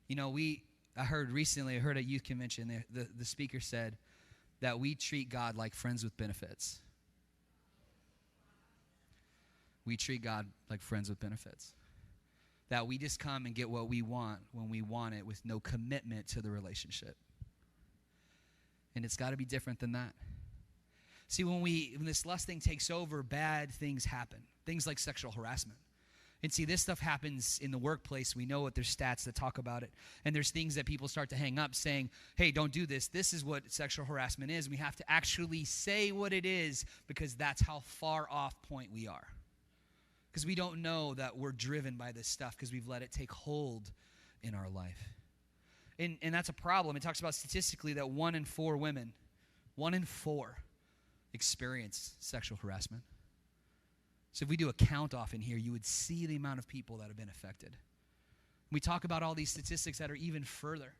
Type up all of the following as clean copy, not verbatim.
I heard at youth convention, the speaker said that we treat God like friends with benefits. We treat God like friends with benefits. That we just come and get what we want when we want it with no commitment to the relationship. And it's got to be different than that. See, when this lust thing takes over, bad things happen. Things like sexual harassment. And see, this stuff happens in the workplace. We know it. There's stats that talk about it. And there's things that people start to hang up saying, hey, don't do this. This is what sexual harassment is. We have to actually say what it is because that's how far off point we are. Because we don't know that we're driven by this stuff because we've let it take hold in our life. And that's a problem. It talks about statistically that 1 in 4 women, 1 in 4, experience sexual harassment. So if we do a count off in here, you would see the amount of people that have been affected. We talk about all these statistics that are even further,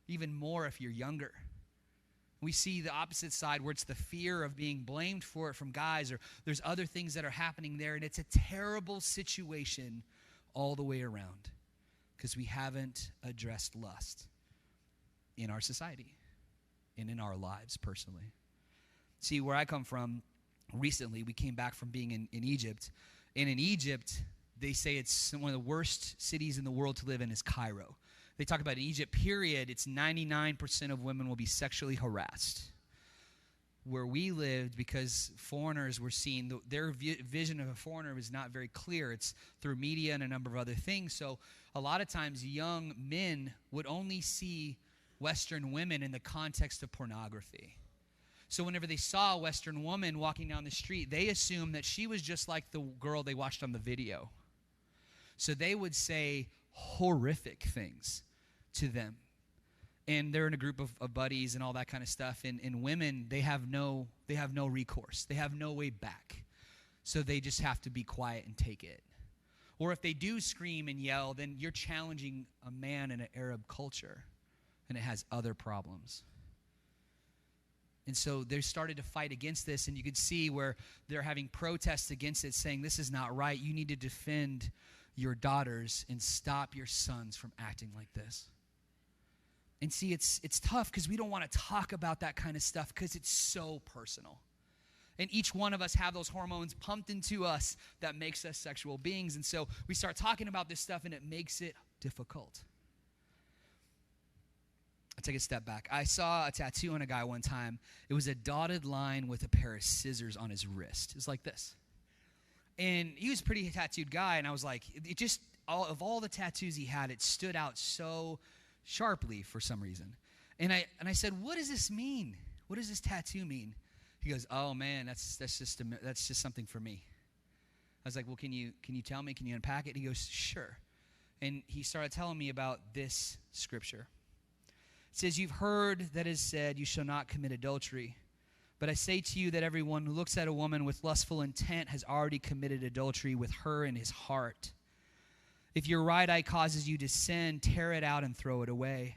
even more if you're younger. We see the opposite side where it's the fear of being blamed for it from guys, or there's other things that are happening there, and it's a terrible situation all the way around because we haven't addressed lust in our society and in our lives personally. See, where I come from, recently we came back from being in Egypt, and in Egypt, they say it's one of the worst cities in the world to live in is Cairo. They talk about in Egypt, period, it's 99% of women will be sexually harassed. Where we lived, because foreigners were seen, their vision of a foreigner was not very clear. It's through media and a number of other things. So a lot of times young men would only see Western women in the context of pornography. So whenever they saw a Western woman walking down the street, they assumed that she was just like the girl they watched on the video. So they would say horrific things to them. And they're in a group of buddies and all that kind of stuff. And women, they have no recourse. They have no way back. So they just have to be quiet and take it. Or if they do scream and yell, then you're challenging a man in an Arab culture. And it has other problems. And so they started to fight against this, and you could see where they're having protests against it, saying this is not right. You need to defend your daughters and stop your sons from acting like this. And see, it's tough because we don't want to talk about that kind of stuff because it's so personal. And each one of us have those hormones pumped into us that makes us sexual beings. And so we start talking about this stuff, and it makes it difficult. I'll take a step back. I saw a tattoo on a guy one time. It was a dotted line with a pair of scissors on his wrist. It was like this. And he was a pretty tattooed guy, and I was like, of all the tattoos he had, it stood out so sharply for some reason. And I said, what does this mean? What does this tattoo mean? He goes, oh man, that's just something for me. I was like, well, can you tell me? Can you unpack it? He goes, sure. And he started telling me about this scripture. It says, you've heard that it is said, you shall not commit adultery. But I say to you that everyone who looks at a woman with lustful intent has already committed adultery with her in his heart. If your right eye causes you to sin, tear it out and throw it away.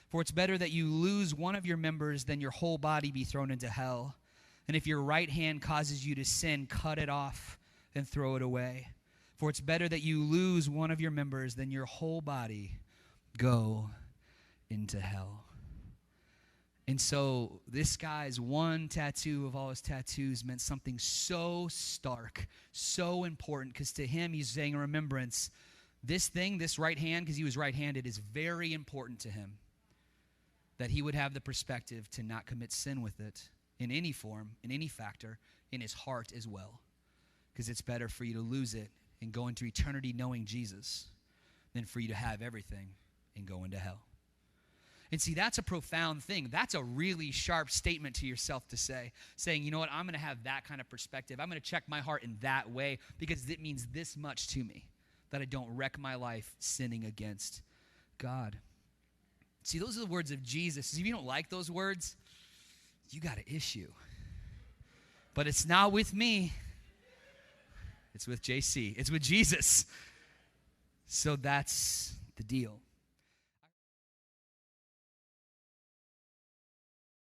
For it's better that you lose one of your members than your whole body be thrown into hell. And if your right hand causes you to sin, cut it off and throw it away. For it's better that you lose one of your members than your whole body go into hell. And so this guy's one tattoo of all his tattoos meant something so stark, so important, because to him he's saying a remembrance. This thing, this right hand, because he was right-handed, is very important to him. That he would have the perspective to not commit sin with it in any form, in any factor, in his heart as well. Because it's better for you to lose it and go into eternity knowing Jesus than for you to have everything and go into hell. And see, that's a profound thing. That's a really sharp statement to yourself to say, saying, you know what, I'm going to have that kind of perspective. I'm going to check my heart in that way because it means this much to me, that I don't wreck my life sinning against God. See, those are the words of Jesus. If you don't like those words, you got an issue. But it's not with me. It's with JC. It's with Jesus. So that's the deal.